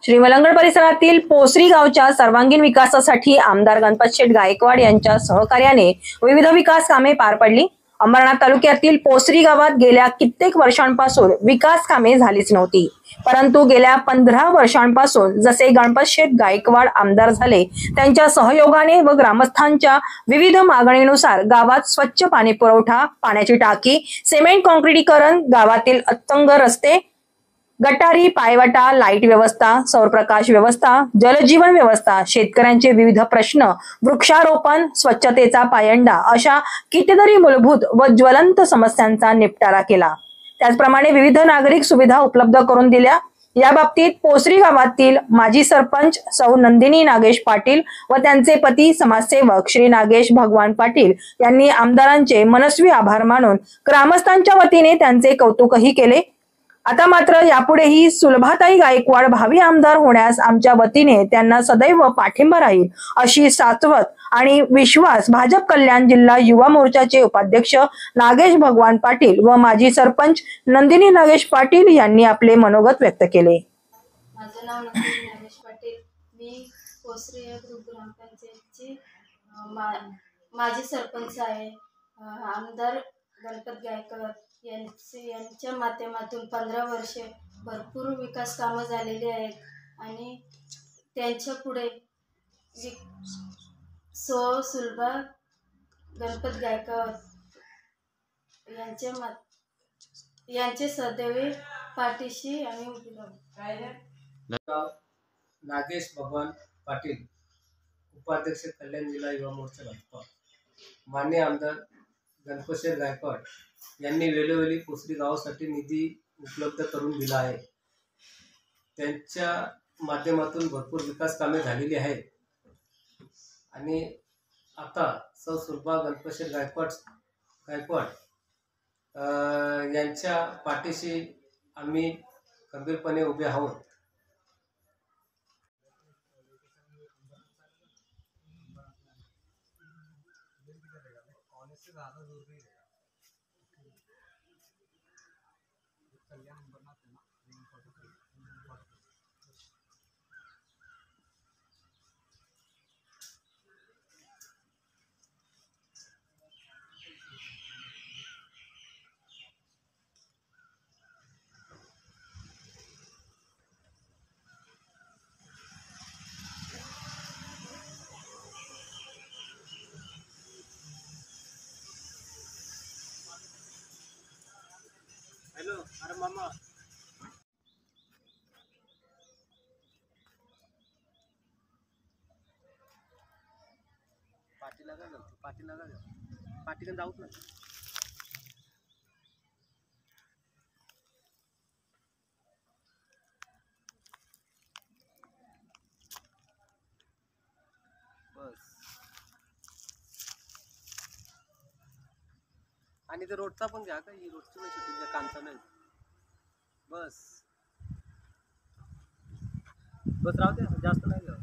श्री मलंगड परिसरातील पोसरी गावच्या सर्वांगीण विकासासाठी आमदार गणपतशेठ गायकवाड यांच्या सहकार्याने विविध विकास कामे पार पडली। अंबरनाथ तालुक्यातील पोसरी गावात गेल्या कित्येक वर्षांपासून विकास कामे झालीच नव्हती, परंतु गेल्या 15 वर्षांपासून जसे गणपतशेठ गायकवाड आमदार झाले, त्यांच्या सहयोगाने व ग्रामस्थांच्या विविध मागणीनुसार गावात स्वच्छ पाणी पुरवठा, पाण्याची टाकी, सिमेंट काँक्रिटीकरण, गावातील अतंग रस्ते, गटारी, पायवाटा, लाईट व्यवस्था, सौरप्रकाश व्यवस्था, जलजीवन व्यवस्था, शेतकऱ्यांचे विविध प्रश्न, वृक्षारोपण, स्वच्छतेचा पायंडा अशा कितीतरी मूलभूत व ज्वलंत समस्यांचा निपटारा केला। त्याचप्रमाणे विविध नागरिक सुविधा उपलब्ध करून दिल्या। या बाबतीत पोसरी गावातील माजी सरपंच सौ नंदिनी नागेश पाटील व त्यांचे पती समाजसेवक श्री नागेश भगवान पाटील यांनी आमदारांचे मनस्वी आभार मानून ग्रामस्थांच्या वतीने त्यांचे कौतुकही केले। आता मात्र यापुढेही सुलभाताई गायकवाड भावी आमदार होण्यास आमच्या वतीने त्यांना सदैव पाठिंबा राहील अशी शाश्वत आणि विश्वास भाजप कल्याण जिल्हा युवा मोर्चाचे उपाध्यक्ष नागेश भगवान पाटील व माजी सरपंच नंदिनी नागेश पाटील यांनी आपले मनोगत व्यक्त केले। माझे नाव नंदिनी नागेश पाटील, मी पोसरी ग्रामपंचायतची माजी सरपंच आहे। आमदार गणपत गायकवाड यांच्या माध्यमातून 15 वर्षे भरपूर विकास कामं झालेली आहेत आणि त्यांच्या पुढे सुलभा गणपत गायकवाड यांचे सदैव पाठीशी आम्ही उभी राहू। नागेश भगवान पाटील, उपाध्यक्ष कल्याण जिल्हा युवा मोर्चा भाजपा। माननीय आमदार गणपतशेठ गायकवाड यांनी वेळोवेळी पोसरी गावासाठी निधी उपलब्ध करून दिला आहे। त्यांच्या माध्यमातून भरपूर विकास कामे झालेली आहेत आणि आता सौ सुलभा गणपतशेठ गायकवाड यांच्या पाठीशी आम्ही खंबीरपणे उभे आहोत। हेलो, अरे मामा पार्टी लगा पार्टी जाऊत ना। बस आणि ते रोडचा पण घ्या का, ही रोडची पण शूटिंगचं काम चालू आहे। बस राहू दे, जास्त नाही घ्या।